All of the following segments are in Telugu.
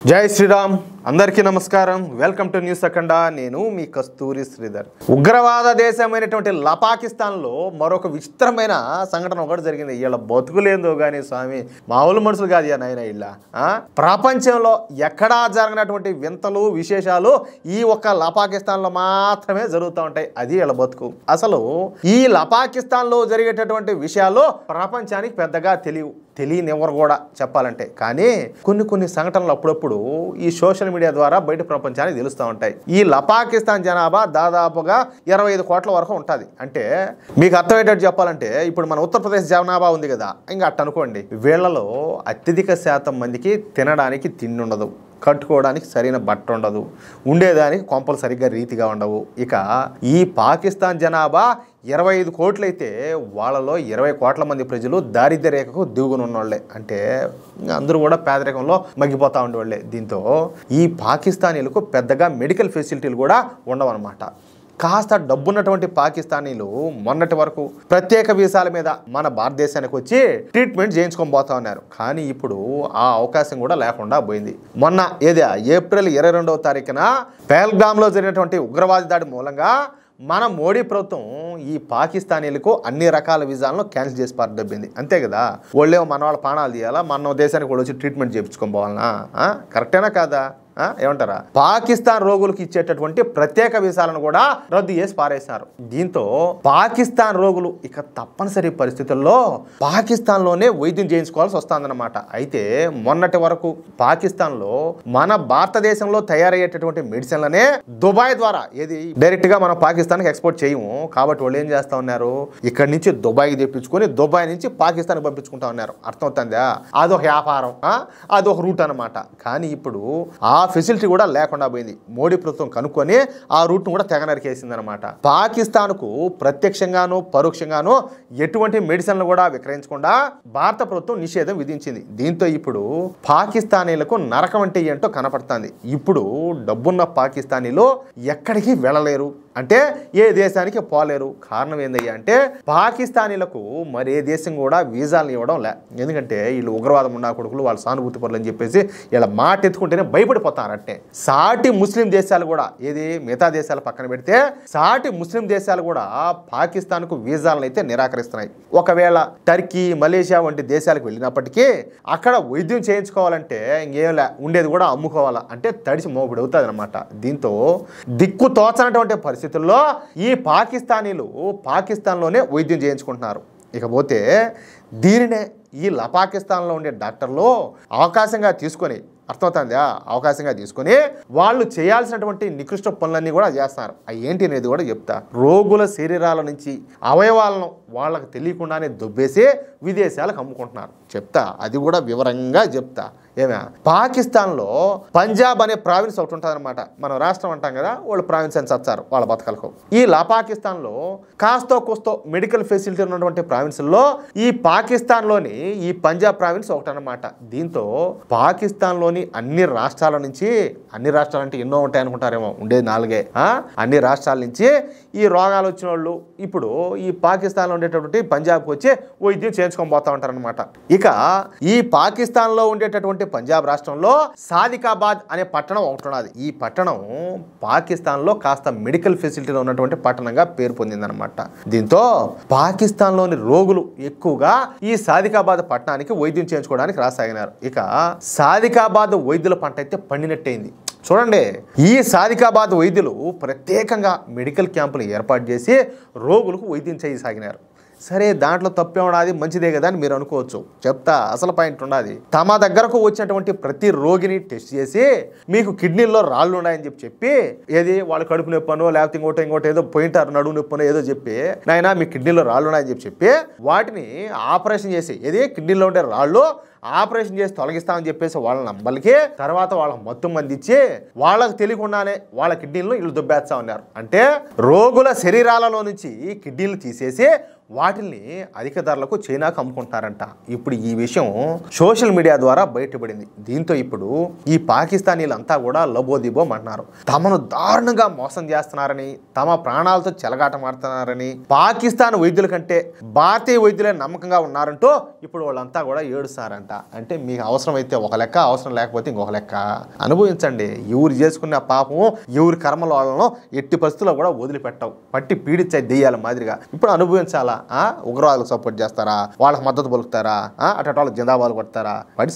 జై శ్రీరామ్ అందరికీ నమస్కారం వెల్కమ్ టు న్యూస్ అఖండ నేను మీ కస్తూరి శ్రీధర్ ఉగ్రవాద దేశమైనటువంటి పాకిస్తాన్లో మరొక విచిత్రమైన సంఘటన ఒకటి జరిగింది వీళ్ళ బతుకులేందో గానీ స్వామి మామూలు మనుషులు కాదు నాయన వీళ్ళ ప్రపంచంలో ఎక్కడా జరగనటువంటి వింతలు విశేషాలు ఈ ఒక్క పాకిస్తాన్లో మాత్రమే జరుగుతూ ఉంటాయి అది వీళ్ళ బతుకు అసలు ఈ పాకిస్తాన్లో జరిగేటటువంటి విషయాలు ప్రపంచానికి పెద్దగా తెలియనివ్వరు కూడా చెప్పాలంటే కానీ కొన్ని సంఘటనలు అప్పుడప్పుడు ఈ సోషల్ మీడియా ద్వారా బయట ప్రపంచానికి తెలుస్తూ ఉంటాయి ఈ పాకిస్తాన్ జనాభా దాదాపుగా 25 కోట్ల వరకు ఉంటుంది అంటే మీకు అర్థమయ్యేటట్టు చెప్పాలంటే ఇప్పుడు మన ఉత్తరప్రదేశ్ జనాభా ఉంది కదా ఇంకా అట్ట అనుకోండి వీళ్ళలో అత్యధిక శాతం మందికి తినడానికి తిండి ఉండదు కట్టుకోవడానికి సరైన బట్ట ఉండదు ఉండేదానికి కొంపలు సరిగ్గా రీతిగా ఉండవు ఇక ఈ పాకిస్తాన్ జనాభా 25 కోట్లయితే వాళ్ళలో 20 కోట్ల మంది ప్రజలు దారిద్ర్య రేఖకు దిగునున్నోళ్లే అంటే అందరూ కూడా పేదరికంలో మగ్గిపోతూ ఉండేవాళ్ళే దీంతో ఈ పాకిస్తానీలకు పెద్దగా మెడికల్ ఫెసిలిటీలు కూడా ఉండవన్నమాట కాస్త డబ్బున్నటువంటి పాకిస్తానీలు మొన్నటి వరకు ప్రత్యేక వీసాల మీద మన భారతదేశానికి వచ్చి ట్రీట్మెంట్ చేయించుకొని పోతా ఉన్నారు కానీ ఇప్పుడు ఆ అవకాశం కూడా లేకుండా పోయింది మొన్న ఏప్రిల్ 22వ తారీఖున పహల్గామ్లో జరిగినటువంటి ఉగ్రవాద దాడి మూలంగా మన మోడీ ప్రభుత్వం ఈ పాకిస్తానీలకు అన్ని రకాల వీసాలను క్యాన్సిల్ చేసి పారదొబ్బింది అంతే కదా వాళ్ళేమో మన వాళ్ళ ప్రాణాలు తీయాలా మన దేశానికి కూడా వచ్చి ట్రీట్మెంట్ చేయించుకొని పోవాలనా కరెక్టేనా కాదా ఏమంటారా పాకిస్తాన్ రోగులకు ఇచ్చేటటువంటి ప్రత్యేక వీసాలను కూడా రద్దు చేసి పారేశారు దీంతో పాకిస్తాన్ రోగులు ఇక తప్పనిసరి పరిస్థితుల్లో పాకిస్తాన్లోనే వైద్యం చేయించుకోవాల్సి వస్తుందన్నమాట అయితే మొన్నటి వరకు పాకిస్తాన్లో మన భారతదేశంలో తయారయ్యేటటువంటి మెడిసిన్లనే దుబాయ్ ద్వారా డైరెక్ట్ గా మనం పాకిస్తాన్కి ఎక్స్పోర్ట్ చేయము కాబట్టి వాళ్ళు ఏం చేస్తా ఉన్నారు ఇక్కడ నుంచి దుబాయ్కి తెప్పించుకొని దుబాయ్ నుంచి పాకిస్తాన్కి పంపించుకుంటా ఉన్నారు అర్థమవుతుందా అదొక వ్యాపారం అదొక రూట్ అనమాట కానీ ఇప్పుడు ఆ ఫెసిలిటీ కూడా లేకుండా పోయింది మోడీ ప్రభుత్వం కనుక్కొని ఆ రూట్ను కూడా తెగ నరికేసిందనమాట పాకిస్తాన్కు ప్రత్యక్షంగాను పరోక్షంగాను ఎటువంటి మెడిసిన్లు కూడా విక్రయించకుండా భారత ప్రభుత్వం నిషేధం విధించింది దీంతో ఇప్పుడు పాకిస్తానీలకు నరకం అంటే ఏంటో కనపడుతుంది ఇప్పుడు డబ్బున్న పాకిస్తానీలు ఎక్కడికి వెళ్ళలేరు అంటే ఏ దేశానికి పోలేరు కారణం ఏందయ్యా అంటే పాకిస్తానీలకు మరి ఏ దేశం కూడా వీసాలను ఇవ్వడం లే ఎందుకంటే వీళ్ళు ఉగ్రవాదం ఉన్న కొడుకులు వాళ్ళ సానుభూతి పనులు అని చెప్పేసి ఇలా మాట ఎత్తుకుంటేనే భయపడిపోతారంటే సాటి ముస్లిం దేశాలు కూడా మిగతా దేశాలు పక్కన పెడితే సాటి ముస్లిం దేశాలు కూడా పాకిస్తాన్కు వీసాలను అయితే నిరాకరిస్తున్నాయి ఒకవేళ టర్కీ మలేషియా వంటి దేశాలకు వెళ్ళినప్పటికీ అక్కడ వైద్యం చేయించుకోవాలంటే ఇంకేం ఉండేది కూడా అమ్ముకోవాలా అంటే తడిసి మోపుడు అవుతుంది అనమాట దీంతో దిక్కు తోచనటువంటి పరిస్థితుల్లో ఈ పాకిస్తానీలు పాకిస్తాన్లోనే వైద్యం చేయించుకుంటున్నారు ఇకపోతే దీనినే ఈ పాకిస్తాన్లో ఉండే డాక్టర్లు అవకాశంగా తీసుకొని అర్థమవుతుందా అవకాశంగా తీసుకొని వాళ్ళు చేయాల్సినటువంటి నికృష్ట పనులన్నీ కూడా చేస్తారు అవి ఏంటి అనేది కూడా చెప్తా రోగుల శరీరాల నుంచి అవయవాలను వాళ్ళకి తెలియకుండానే దుబ్బేసి విదేశాలకు అమ్ముకుంటున్నారు చెప్తా అది కూడా వివరంగా చెప్తా పాకిస్తాన్లో పంజాబ్ అనే ప్రావిన్స్ ఒకటి ఉంటుంది అనమాట మనం రాష్ట్రం అంటాం కదా వాళ్ళు ప్రావిన్స్ అని చచ్చారు వాళ్ళ బతకలకు ఈ పాకిస్తాన్లో కాస్తో కూస్తో మెడికల్ ఫెసిలిటీ ఉన్నటువంటి ప్రావిన్స్లో ఈ పాకిస్తాన్లోని ఈ పంజాబ్ ప్రావిన్స్ ఒకటి అనమాట దీంతో పాకిస్తాన్లోని అన్ని రాష్ట్రాల నుంచి అన్ని రాష్ట్రాలు అంటే ఎన్నో ఉంటాయి అనుకుంటారేమో ఉండేది 4 అన్ని రాష్ట్రాల నుంచి ఈ రోగాలు వచ్చిన వాళ్ళు ఇప్పుడు ఈ పాకిస్తాన్లో ఉండేటటువంటి పంజాబ్కి వచ్చి వైద్యం చేయించుకొని పోతా ఉంటారనమాట ఇక ఈ పాకిస్తాన్లో ఉండేటటువంటి పంజాబ్ రాష్ట్రంలో సాదికాబాద్ అనే పట్టణం ఒకటి ఉన్నది ఈ పట్టణం పాకిస్తాన్లో కాస్త మెడికల్ ఫెసిలిటీలో ఉన్నటువంటి పట్టణంగా పేరు పొందిందనమాట దీంతో పాకిస్తాన్లోని రోగులు ఎక్కువగా ఈ సాదికాబాద్ పట్టణానికి వైద్యం చేయించుకోవడానికి రాసాగినారు ఇక సాదికాబాద్ వైద్యుల పంట అయితే పండినట్టయింది చూడండి ఈ సాదికాబాద్ వైద్యులు ప్రత్యేకంగా మెడికల్ క్యాంపులు ఏర్పాటు చేసి రోగులకు వైద్యం చేయసాగినారు సరే దాంట్లో తప్పే ఉన్నది మంచిదే కదా అని మీరు అనుకోవచ్చు చెప్తా అసలు పాయింట్ ఉన్నది తమ దగ్గరకు వచ్చినటువంటి ప్రతి రోగిని టెస్ట్ చేసి మీకు కిడ్నీల్లో రాళ్ళు ఉన్నాయని చెప్పి వాళ్ళు కడుపు నొప్పనో లేకపోతే ఇంకోటి ఏదో పోయింటారు నడుము నొప్పనో ఏదో చెప్పి నాయనా మీ కిడ్నీలో రాళ్ళు ఉన్నాయని చెప్పి వాటిని ఆపరేషన్ చేసి కిడ్నీలో ఉండే రాళ్ళు ఆపరేషన్ చేసి తొలగిస్తామని చెప్పేసి వాళ్ళ నమ్మలకి తర్వాత వాళ్ళకి మొత్తం మంది ఇచ్చి వాళ్ళకి తెలియకుండానే వాళ్ళ కిడ్నీలను వీళ్ళు దుబ్బేస్తా ఉన్నారు అంటే రోగుల శరీరాలలో నుంచి కిడ్నీలు తీసేసి వాటిని అధిక ధరలకు చైనాకు అమ్ముకుంటారంట. ఇప్పుడు ఈ విషయం సోషల్ మీడియా ద్వారా బయటపడింది. దీంతో ఇప్పుడు ఈ పాకిస్తానీలంతా కూడా లబోదిబోం అంటున్నారు. తమను దారుణంగా మోసం చేస్తున్నారని, తమ ప్రాణాలతో చెలగాటమాడుతున్నారని, పాకిస్తాన్ వైద్యుల కంటే భారతీయ వైద్యులే నమ్మకంగా ఉన్నారంటూ ఇప్పుడు వాళ్ళంతా కూడా ఏడుస్తారంట. అంటే మీకు అవసరం అయితే ఒక లెక్క, అవసరం లేకపోతే ఇంకొక లెక్క. అనుభవించండి. ఎవరు చేసుకున్న పాపం ఎవరి కర్మల వాళ్ళను ఎట్టి పరిస్థితుల్లో కూడా వదిలిపెట్టవు. పట్టి పీడించే దెయ్యాల మాదిరిగా ఇప్పుడు అనుభవించాలా? ఉగ్రవాదులకు సపోర్ట్ చేస్తారా? వాళ్ళకి మద్దతు పలుకుతారా? అటు వాళ్ళకి జిందాబాలు కొడతారా? పడి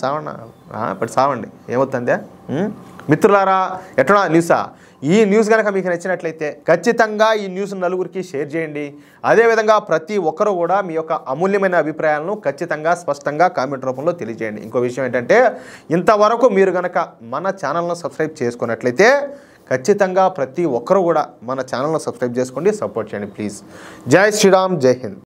సావండి. ఏమవుతుందే? మిత్రులారా, ఎట్లా న్యూసా? ఈ న్యూస్ కనుక మీకు నచ్చినట్లయితే ఖచ్చితంగా ఈ న్యూస్ నలుగురికి షేర్ చేయండి. అదేవిధంగా ప్రతి ఒక్కరూ కూడా మీ యొక్క అమూల్యమైన అభిప్రాయాలను ఖచ్చితంగా స్పష్టంగా కామెంట్ రూపంలో తెలియజేయండి. ఇంకో విషయం ఏంటంటే, ఇంతవరకు మీరు కనుక మన ఛానల్ను సబ్స్క్రైబ్ చేసుకున్నట్లయితే ఖచ్చితంగా ప్రతి ఒక్కరూ కూడా మన ఛానల్ను సబ్స్క్రైబ్ చేసుకోండి, సపోర్ట్ చేయండి ప్లీజ్. జై శ్రీరామ్, జై హింద్.